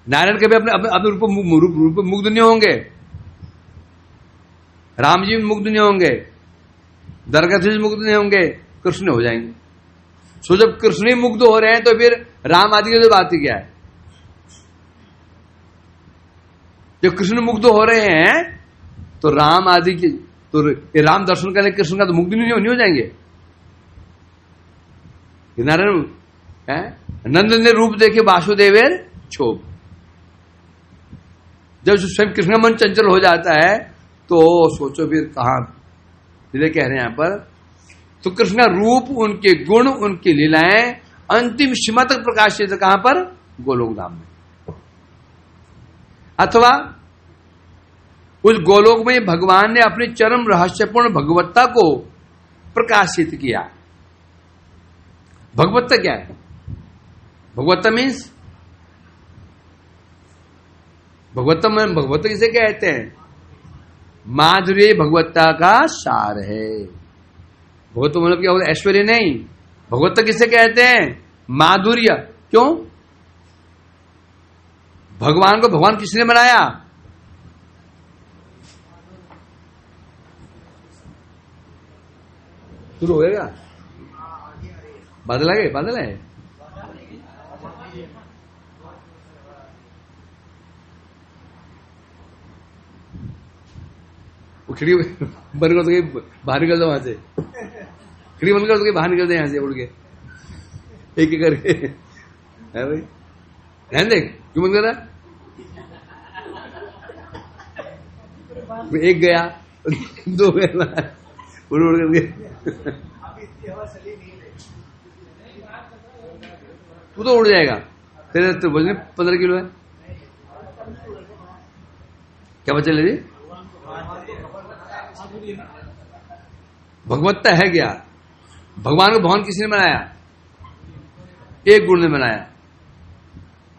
नारायण कभी अपने अपने रूप मुग्ध नहीं होंगे, राम जी भी मुग्ध नहीं होंगे, दरगाह से मुग्ध नहीं होंगे, कृष्ण हो जाएंगे। सो जब कृष्ण ही मुग्ध हो रहे हैं तो फिर राम आदि की तो बात ही क्या है? जब कृष्ण मुग्ध हो रहे हैं तो राम आदि की तो राम दर्शन करने कृष्ण का तो मुग्ध नहीं हो जाएंगे। नारायण नंद ने रूप देखे वासुदेवेर क्षोभ। जब स्वयं कृष्ण का मन चंचल हो जाता है तो सोचो फिर कहां लीला कह रहे हैं यहां पर। तो कृष्ण का रूप, उनके गुण, उनकी लीलाएं अंतिम सीमा तक प्रकाशित है। कहां पर? गोलोक धाम में। अथवा उस गोलोक में भगवान ने अपनी चरम रहस्यपूर्ण भगवत्ता को प्रकाशित किया। भगवत्ता क्या है? भगवत्ता मीन्स भगवत्ता किसे कहते हैं? माधुर्य भगवत्ता का सार है। भगवत्ता मतलब क्या होता है? ऐश्वर्य नहीं। भगवत्ता किसे कहते हैं? माधुर्य। क्यों? भगवान को भगवान किसने बनाया? शुरू होएगा? बादल आ गए? बादल है? वो खिड़की बंद कर सके, बाहर निकल जाओ वहां से। खिड़की बंद कर सके, बाहर निकल जाए यहां से उड़ के, एक एक करके। है भाई? ध्यान देख, क्यों बंद कर रहा? एक गया, दो गया, उड़ उड़ करके। तू तो उड़ जाएगा, तेरे तो वजन 15 किलो है। क्या बच्चे ले? भगवत्ता है क्या? भगवान को भगवान किसने बनाया? एक गुण ने बनाया।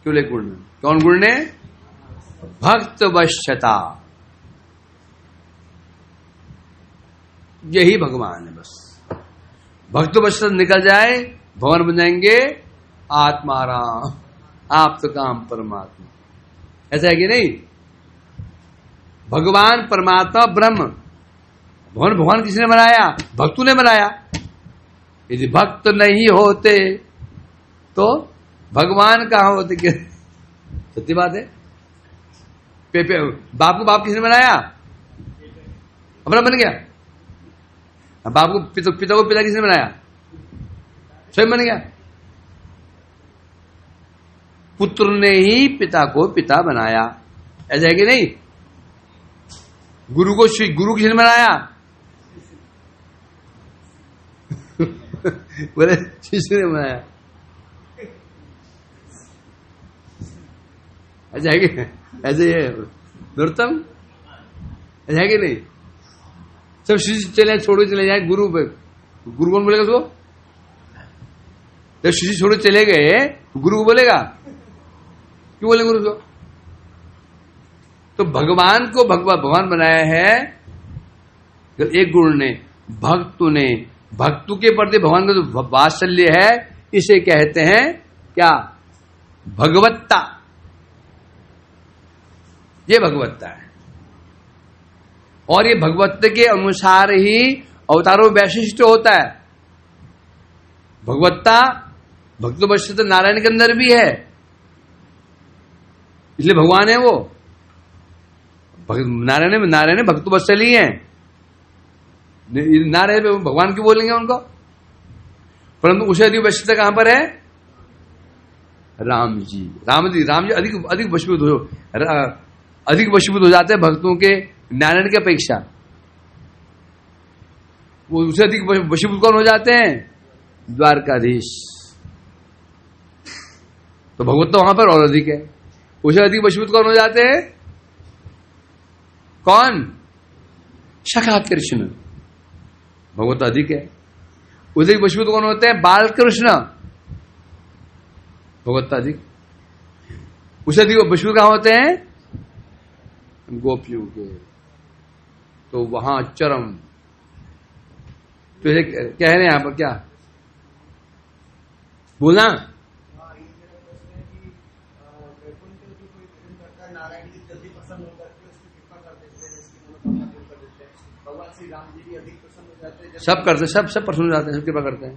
केवल एक गुण ने। कौन गुण ने? भक्त वश्यता। यही भगवान है। बस भक्त वश्यता निकल जाए, भगवान बन जाएंगे आत्माराम, आप तो काम परमात्मा। ऐसा है कि नहीं? भगवान परमात्मा ब्रह्म, भगवान किसने बनाया? भक्तों ने बनाया। यदि भक्त नहीं होते तो भगवान कहां होते? क्या सत्य बात है। बाप को बाप किसने बनाया? अपना बन गया। बाप को पिता को पिता किसने बनाया? स्वयं बन गया। पुत्र ने ही पिता को पिता बनाया। ऐसा है कि नहीं? गुरु किसने बनाया? बोले शिष्य ने बनाया। ऐसा है कि ऐसे ही है नरोत्तम? ऐसा है कि नहीं? सब शिष्य चले छोड़ो चले जाए गुरु पे, गुरु कौन बोलेगा उसको? जब शिष्य छोड़ो चले गए गुरु को बोलेगा? क्यों बोले गुरु को? तो भगवान को भगवान बनाया है एक गुण ने, भक्तु ने। भक्तु के प्रति भगवान का जो वात्सल्य है इसे कहते हैं क्या? भगवत्ता। ये भगवत्ता है। और ये भगवत्ता के अनुसार ही अवतारों में वैशिष्ट होता है। भगवत्ता भक्त वश्यता नारायण के अंदर भी है, इसलिए भगवान है वो। नारायण भक्त वत्सली हैं। नारायण भगवान क्यों बोलेंगे उनको? परंतु उसे अधिक वश्यता कहां पर है? राम जी अधिक वशीभूत हो जाते हैं भक्तों के नारायण की अपेक्षा। वो उसे अधिक वशीभूत कौन हो जाते हैं? द्वारकाधीश। तो भगवत्ता वहां पर और अधिक है। उसे अधिक वशीभूत कौन हो जाते हैं? कौन? सखा कृष्ण। भगवत अधिक है। उसे वशीभूत कौन होते हैं? बाल कृष्ण। भगवत अधिक। उसे अधिक वशीभूत कहां होते हैं? गोपियों के। तो वहां चरम। तो ये कह रहे हैं यहां पर क्या बोलना? सब करते, सब प्रसन्न हो जाते हैं, सब कृपा करते हैं।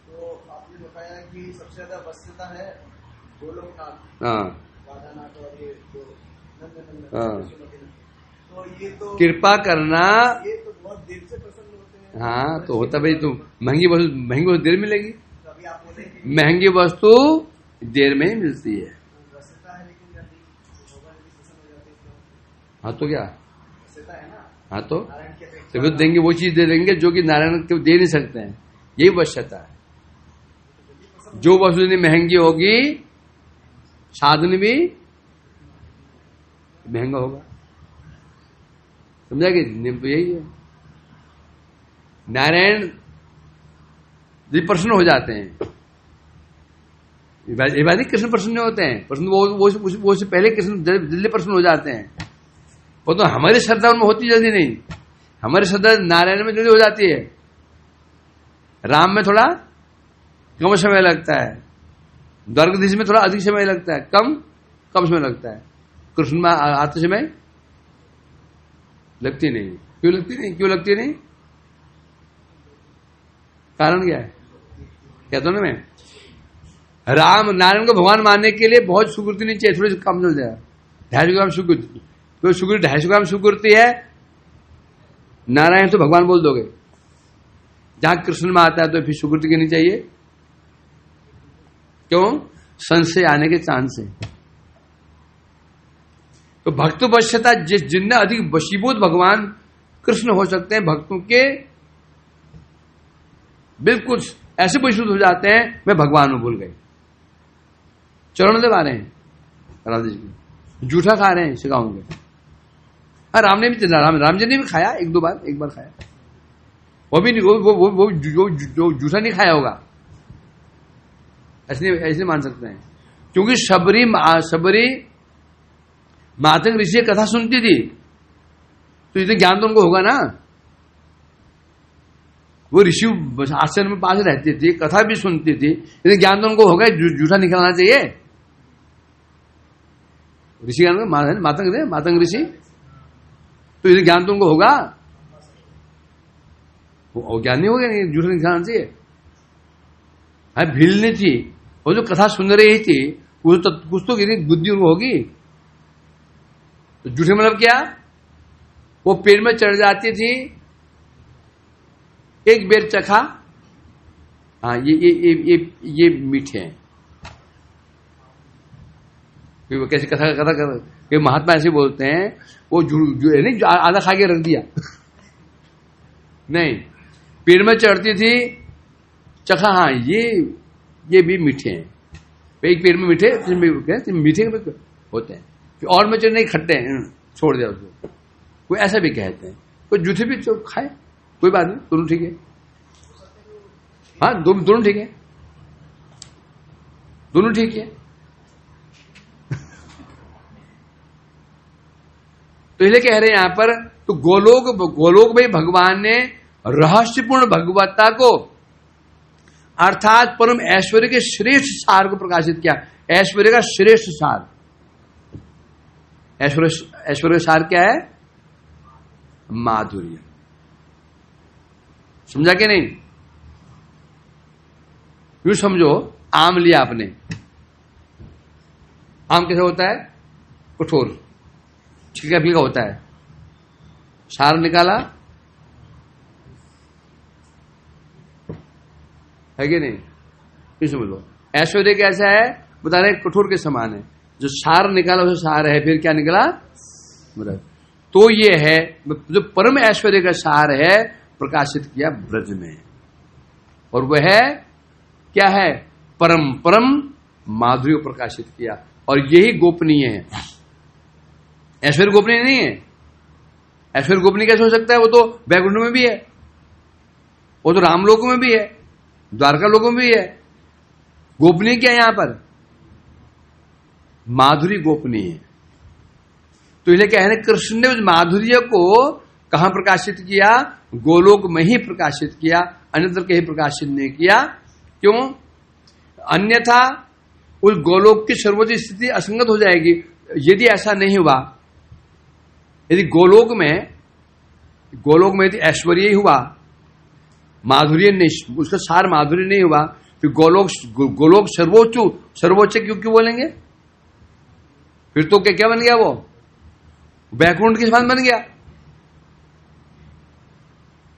तो आपने बताया कि सबसे ज्यादा वस्तुता है गोलोकनाथ, हाँ राधानाथ और ये जो हाँ। तो ये तो कृपा करना, ये तो बहुत देर से प्रसन्न होते हैं। हाँ तो होता भाई। तो महंगी वस्तु देर मिलेगी। तो अभी आप बोले कि महंगी वस्तु देर में ही मिलती है। वस्तुता है, लेकिन जल्दी भगवान भी प्रसन्न हो जाते हैं। हाँ तो क्या? वस्तुता है ना, हाँ तो नारायण की अपेक्षा तो देंगे, वो चीज दे देंगे जो कि नारायण को दे नहीं सकते हैं। यही वश्यता है। जो वस्तु जितनी महंगी होगी, साधन भी महंगा होगा। समझा कि नियम तो यही है। नारायण जी प्रसन्न हो जाते हैं। ये बात नहीं कृष्ण प्रसन्न नहीं होते हैं। प्रसन्न वो से पहले कृष्ण जल्दी प्रसन्न हो जाते हैं। वो तो हमारी श्रद्धा उनमें होती जल्दी नहीं। हमारी श्रद्धा नारायण में जल्दी हो जाती है। राम में थोड़ा कम समय लगता है, द्वारकाधीश में थोड़ा अधिक समय लगता है, कम समय लगता है। कृष्ण में आते समय लगती नहीं। क्यों लगती नहीं? कारण क्या है? कहता हूं ना मैं, राम नारायण को भगवान मानने के लिए बहुत सुकृति नहीं चाहिए, थोड़ी सी कम चल जाए। 250 ग्राम सुकृति, तो सुकृति 250 ग्राम सुकृति है, नारायण तो भगवान बोल दोगे। जहां कृष्ण में आता है तो फिर सुकृति की नहीं चाहिए। क्यों? संशय आने के चांस है। तो भक्त वश्यता, जिनने अधिक वशीभूत भगवान कृष्ण हो सकते हैं, भक्तों के बिल्कुल ऐसे वशीभूत हो जाते हैं, मैं भगवान को भूल गए। चरण दबा रहे हैं राधा जी को, जूठा खा रहे हैं शिकाओं के। राम जी ने भी खाया एक बार खाया। वो भी वो जो जूठा नहीं खाया होगा, ऐसे मान सकते हैं। क्योंकि शबरी मातंग ऋषि कथा सुनती थी, तो इतने ज्ञान तो उनको होगा ना। वो ऋषि आश्रम में पास रहती थी, कथा भी सुनती थी, इतने ज्ञान तो उनको होगा। जूठा निकलना चाहिए। ऋषि ज्ञान मातंग ऋषि, तो इतने ज्ञान तो उनको होगा। वो ज्ञान नहीं होगा, जूठा निकलना चाहिए। हाँ भीड़ नहीं थी, वो जो कथा सुन रही थी वो तो कुछ तो बुद्धि उनको होगी। तो जूठे मतलब क्या? वो पेड़ में चढ़ जाती थी, एक बेर चखा, हाँ ये मीठे हैं। वो कैसे कथा कर महात्मा ऐसे बोलते हैं, वो नहीं आधा खा के रख दिया नहीं, पेड़ में चढ़ती थी, चखा, हाँ ये भी मीठे हैं। एक पेड़ में मीठे होते हैं, फिर और में नहीं खट्टे हैं, छोड़ दिया उसको। कोई ऐसा भी कहते हैं, कोई जूठे भी तो खाए, कोई बात नहीं, दोनों ठीक है। हाँ दोनों ठीक है, दोनों ठीक है। तो इसलिए कह रहे हैं यहां पर, तो गोलोक में भगवान ने रहस्यपूर्ण भगवत्ता को, अर्थात परम ऐश्वर्य के श्रेष्ठ सार को प्रकाशित किया। ऐश्वर्य का श्रेष्ठ सार, ऐश्वर्य सार क्या है? माधुर्य। समझा कि नहीं? यूं समझो, आम लिया आपने, आम कैसा होता है? कठोर, छिलका फीका होता है। सार निकाला है कि नहीं? यूं समझ लो, ऐश्वर्य कैसा है बता रहे, कठोर के समान है। जो सार निकाला उसे सार है, फिर क्या निकला? तो ये है जो परम ऐश्वर्य का सार है, प्रकाशित किया ब्रज में। और वह है क्या है? परम माधुर्य प्रकाशित किया। और यही गोपनीय है। ऐश्वर्य गोपनीय नहीं है। ऐश्वर्य गोपनीय कैसे हो सकता है? वो तो वैकुंठ में भी है, वो तो रामलोक में भी है, द्वारका लोकों में भी है। गोपनीय क्या है यहां पर? माधुरी गोपनीय है। तो इसलिए क्या है ना, कृष्ण ने उस माधुर्य को कहां प्रकाशित किया? गोलोक में ही प्रकाशित किया, अन्यत्र कहीं प्रकाशित नहीं किया। क्यों? अन्यथा उस गोलोक की सर्वोच्च स्थिति असंगत हो जाएगी। यदि ऐसा नहीं हुआ, यदि गोलोक में यदि ऐश्वर्य ही हुआ, माधुर्य नहीं, उसका सार माधुर्य नहीं हुआ, फिर गोलोक सर्वोच्च क्यों बोलेंगे? फिर तो क्या बन गया? वो वैकुंठ के समान बन गया।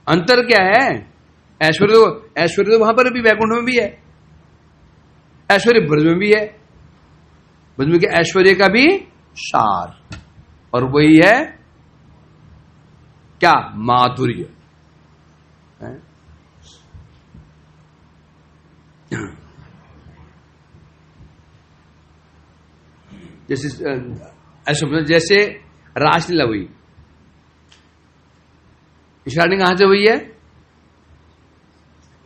अंतर क्या है? ऐश्वर्य तो वहां पर भी वैकुंठ में भी है, ऐश्वर्य ब्रज में भी है। ब्रज में के ऐश्वर्य का भी सार, और वही है क्या? माधुर्य। जैसे रासलीला हुई, स्टार्टिंग कहां से हुई है?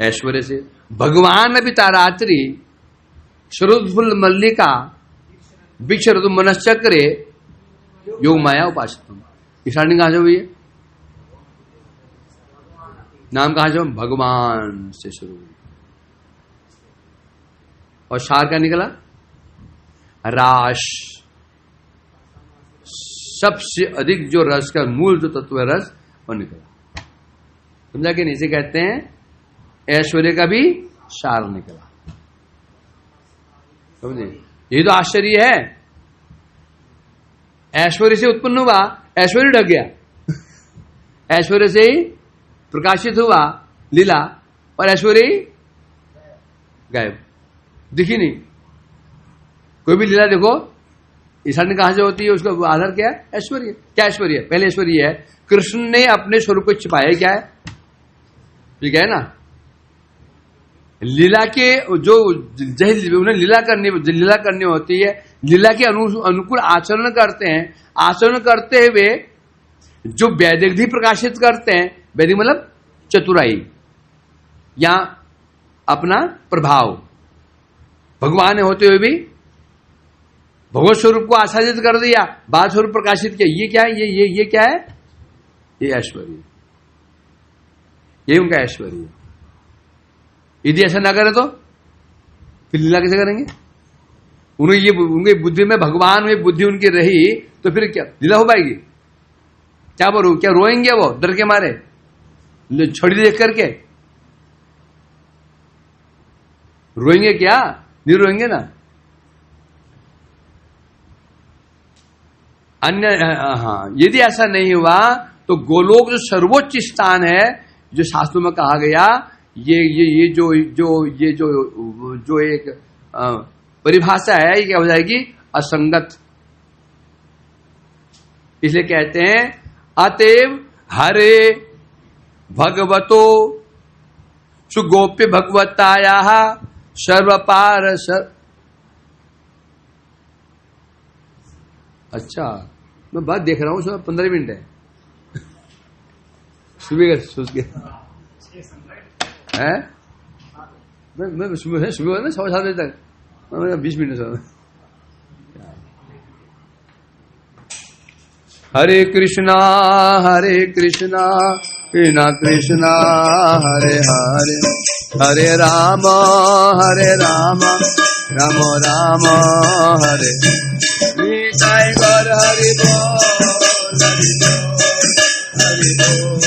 ऐश्वर्य से। भगवान अभी तारात्रि शरदफुल मल्लिका विक्षरतु मनश्चक्रे योग माया उपासतम। स्टार्टिंग कहां से हुई है? नाम कहां से? भगवान से शुरू हुई। और सार क्या निकला? रास। सबसे अधिक जो रस का मूल जो तत्व है रस, वो निकला। समझा कि नहीं? इसे कहते हैं ऐश्वर्य का भी सार निकला। समझे? यही तो आश्चर्य है। ऐश्वर्य से उत्पन्न हुआ, ऐश्वर्य ढक गया। ऐश्वर्य से ही प्रकाशित हुआ लीला, और ऐश्वर्य ही गायब, दिखी नहीं। कोई भी लीला देखो, ईशान्य कहां से होती है? उसका आधार क्या है? ऐश्वर्य। क्या ऐश्वर्य? पहले ऐश्वर्य है कृष्ण ने अपने स्वरूप को छिपाया। क्या है? ठीक है ना? लीला के जो उन्हें लीला करनी होती है, लीला के अनुकूल आचरण करते हैं। आचरण करते हुए जो वैदिक प्रकाशित करते हैं, वैदिक मतलब चतुराई या अपना प्रभाव, भगवान होते हुए भी भगवत स्वरूप को आच्छादित कर दिया, बाल स्वरूप प्रकाशित किया। ये क्या है? ये क्या है? ये ऐश्वर्य, ये उनका ऐश्वर्य। यदि ऐसा ना करे तो फिर लीला कैसे करेंगे? उनकी बुद्धि में भगवान में बुद्धि उनकी रही तो फिर क्या लीला हो पाएगी? क्या रोएंगे वो डर के मारे छड़ी देख करके? रोएंगे क्या? नहीं रोएंगे ना। यदि ऐसा नहीं हुआ तो गोलोक जो सर्वोच्च स्थान है, जो शास्त्रों में कहा गया, ये जो एक परिभाषा है, ये क्या हो जाएगी? असंगत। इसलिए कहते हैं अतएव हरे भगवतो सुगोप्य भगवताया सर्वपार अच्छा, मैं बात देख रहा हूं, उसमें 15 मिनट है। सुबह है मैं सुबह ना 7:30 बजे तक, 20 मिनट से। हरे कृष्णा कृष्णा कृष्णा हरे हरे, हरे राम राम राम हरे निताय गौर हरि बोल हरि बोल हरि बोल।